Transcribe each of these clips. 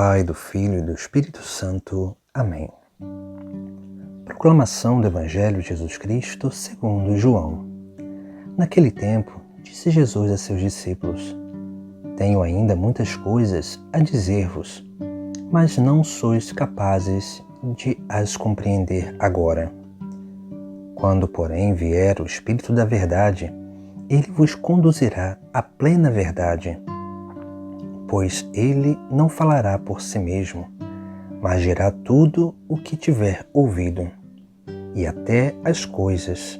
Pai, do Filho e do Espírito Santo. Amém. Proclamação do Evangelho de Jesus Cristo segundo João. Naquele tempo, disse Jesus a seus discípulos: Tenho ainda muitas coisas a dizer-vos, mas não sois capazes de as compreender agora. Quando, porém, vier o Espírito da Verdade, ele vos conduzirá à plena verdade, pois ele não falará por si mesmo, mas dirá tudo o que tiver ouvido, e até as coisas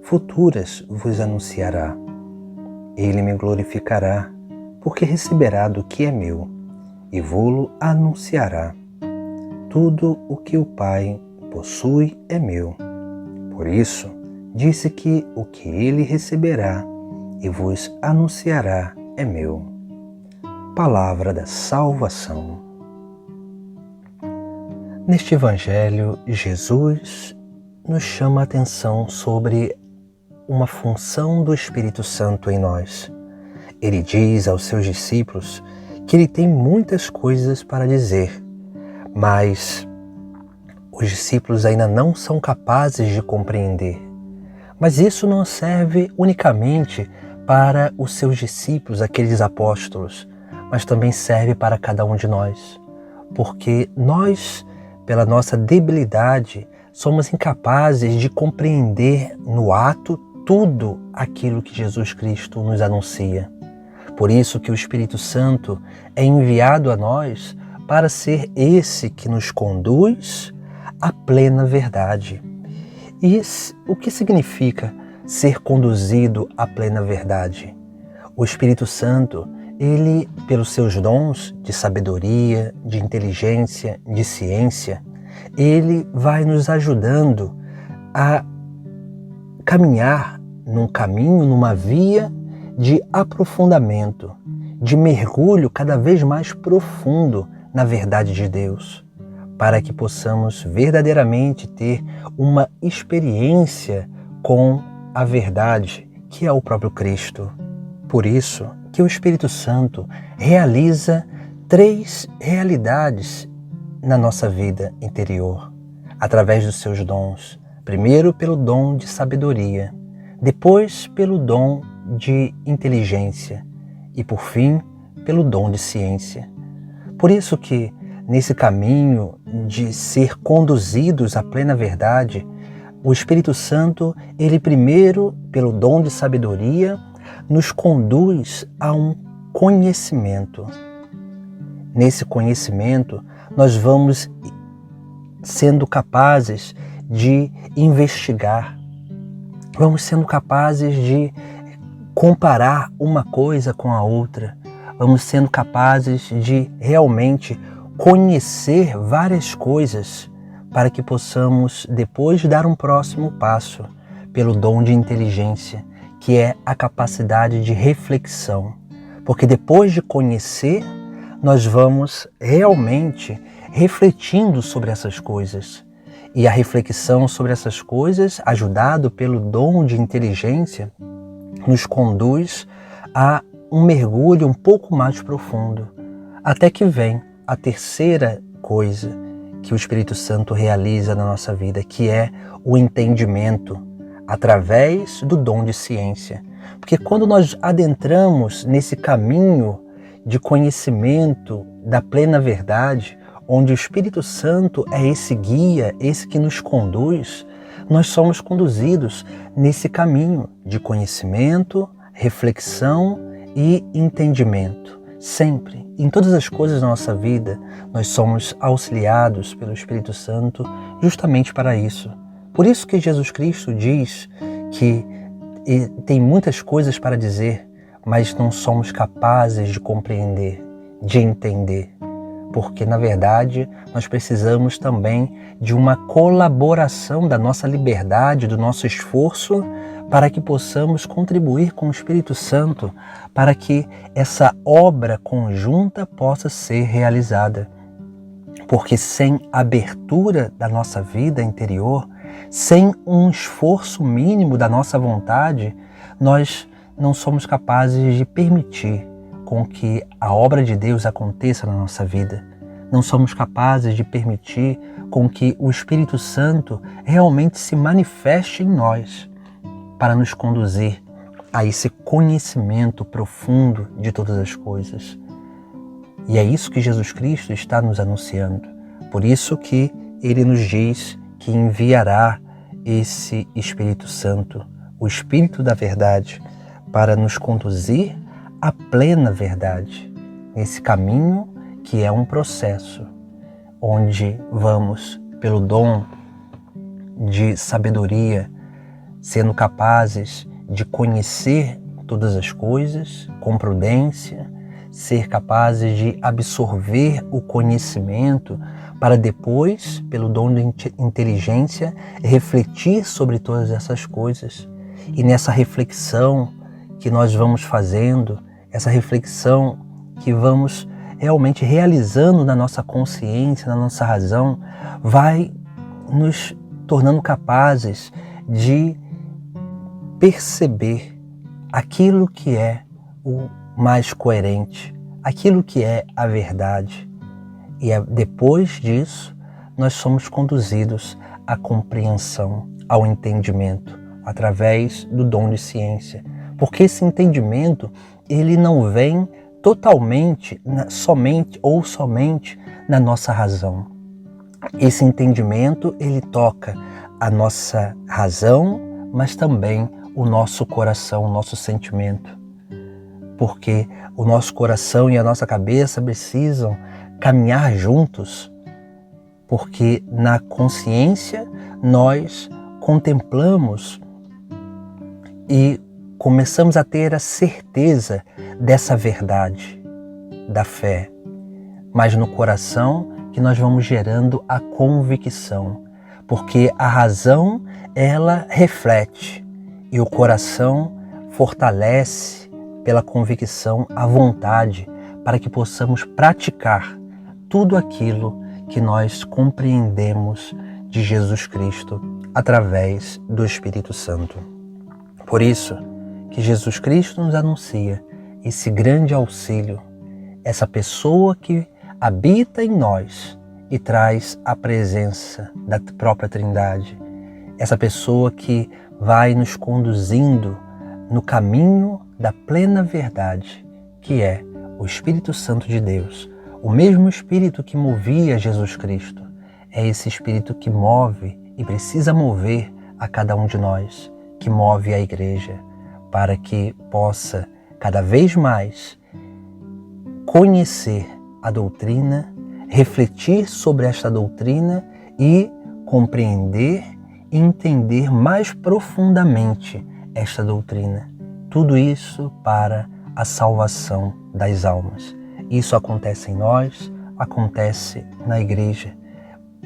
futuras vos anunciará. Ele me glorificará, porque receberá do que é meu, e vô-lo anunciará. Tudo o que o Pai possui é meu. Por isso, disse que o que ele receberá e vos anunciará é meu. Palavra da salvação. Neste Evangelho, Jesus nos chama a atenção sobre uma função do Espírito Santo em nós. Ele diz aos seus discípulos que ele tem muitas coisas para dizer, mas os discípulos ainda não são capazes de compreender. Mas isso não serve unicamente para os seus discípulos, aqueles apóstolos, mas também serve para cada um de nós. Porque nós, pela nossa debilidade, somos incapazes de compreender no ato tudo aquilo que Jesus Cristo nos anuncia. Por isso que o Espírito Santo é enviado a nós para ser esse que nos conduz à plena verdade. E o que significa ser conduzido à plena verdade? O Espírito Santo, ele, pelos seus dons de sabedoria, de inteligência, de ciência, ele vai nos ajudando a caminhar num caminho, numa via de aprofundamento, de mergulho cada vez mais profundo na verdade de Deus, para que possamos verdadeiramente ter uma experiência com a verdade, que é o próprio Cristo. Por isso que o Espírito Santo realiza 3 realidades na nossa vida interior, através dos seus dons. Primeiro, pelo dom de sabedoria, depois, pelo dom de inteligência e, por fim, pelo dom de ciência. Por isso que, nesse caminho de ser conduzidos à plena verdade, o Espírito Santo, ele primeiro, pelo dom de sabedoria, nos conduz a um conhecimento. Nesse conhecimento, nós vamos sendo capazes de investigar, vamos sendo capazes de comparar uma coisa com a outra, vamos sendo capazes de realmente conhecer várias coisas para que possamos depois dar um próximo passo pelo dom de inteligência, que é a capacidade de reflexão. Porque depois de conhecer, nós vamos realmente refletindo sobre essas coisas. E a reflexão sobre essas coisas, ajudado pelo dom de inteligência, nos conduz a um mergulho um pouco mais profundo. Até que vem a terceira coisa que o Espírito Santo realiza na nossa vida, que é o entendimento, através do dom de ciência. Porque quando nós adentramos nesse caminho de conhecimento da plena verdade, onde o Espírito Santo é esse guia, esse que nos conduz, nós somos conduzidos nesse caminho de conhecimento, reflexão e entendimento. Sempre, em todas as coisas da nossa vida, nós somos auxiliados pelo Espírito Santo justamente para isso. Por isso que Jesus Cristo diz que tem muitas coisas para dizer, mas não somos capazes de compreender, de entender. Porque, na verdade, nós precisamos também de uma colaboração da nossa liberdade, do nosso esforço, para que possamos contribuir com o Espírito Santo, para que essa obra conjunta possa ser realizada. Porque sem abertura da nossa vida interior, sem um esforço mínimo da nossa vontade, nós não somos capazes de permitir com que a obra de Deus aconteça na nossa vida. Não somos capazes de permitir com que o Espírito Santo realmente se manifeste em nós para nos conduzir a esse conhecimento profundo de todas as coisas. E é isso que Jesus Cristo está nos anunciando. Por isso que Ele nos diz que enviará esse Espírito Santo, o Espírito da verdade, para nos conduzir à plena verdade, nesse caminho que é um processo, onde vamos, pelo dom de sabedoria, sendo capazes de conhecer todas as coisas com prudência, ser capazes de absorver o conhecimento para depois, pelo dom de inteligência, refletir sobre todas essas coisas. E nessa reflexão que nós vamos fazendo, essa reflexão que vamos realmente realizando na nossa consciência, na nossa razão, vai nos tornando capazes de perceber aquilo que é o mais coerente, aquilo que é a verdade. E depois disso, nós somos conduzidos à compreensão, ao entendimento, através do dom de ciência. Porque esse entendimento, ele não vem totalmente, somente na nossa razão. Esse entendimento, ele toca a nossa razão, mas também o nosso coração, o nosso sentimento. Porque o nosso coração e a nossa cabeça precisam caminhar juntos, porque na consciência nós contemplamos e começamos a ter a certeza dessa verdade, da fé, mas no coração que nós vamos gerando a convicção, porque a razão, ela reflete e o coração fortalece pela convicção a vontade para que possamos praticar tudo aquilo que nós compreendemos de Jesus Cristo através do Espírito Santo. Por isso que Jesus Cristo nos anuncia esse grande auxílio, essa pessoa que habita em nós e traz a presença da própria Trindade, essa pessoa que vai nos conduzindo no caminho da plena verdade, que é o Espírito Santo de Deus, o mesmo Espírito que movia Jesus Cristo. É esse Espírito que move e precisa mover a cada um de nós, que move a Igreja, para que possa cada vez mais conhecer a doutrina, refletir sobre esta doutrina e compreender e entender mais profundamente esta doutrina. Tudo isso para a salvação das almas. Isso acontece em nós, acontece na Igreja,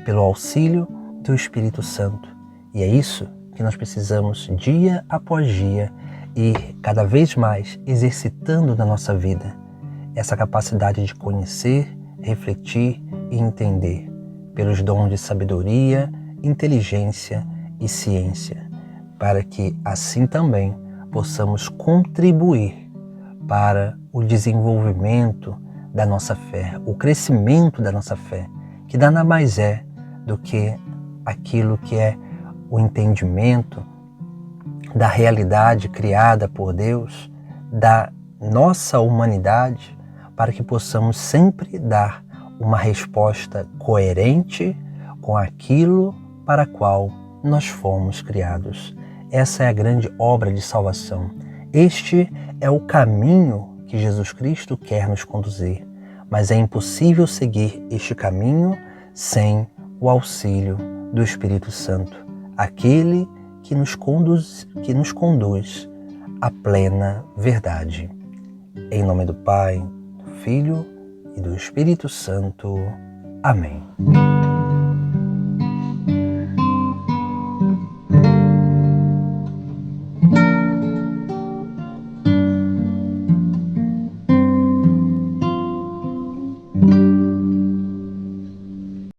pelo auxílio do Espírito Santo. E é isso que nós precisamos dia após dia ir cada vez mais exercitando na nossa vida. Essa capacidade de conhecer, refletir e entender pelos dons de sabedoria, inteligência e ciência, para que assim também possamos contribuir para o desenvolvimento da nossa fé, o crescimento da nossa fé, que nada mais é do que aquilo que é o entendimento da realidade criada por Deus, da nossa humanidade, para que possamos sempre dar uma resposta coerente com aquilo para qual nós fomos criados. Essa é a grande obra de salvação. Este é o caminho que Jesus Cristo quer nos conduzir, mas é impossível seguir este caminho sem o auxílio do Espírito Santo, aquele que nos conduz à plena verdade. Em nome do Pai, do Filho e do Espírito Santo. Amém.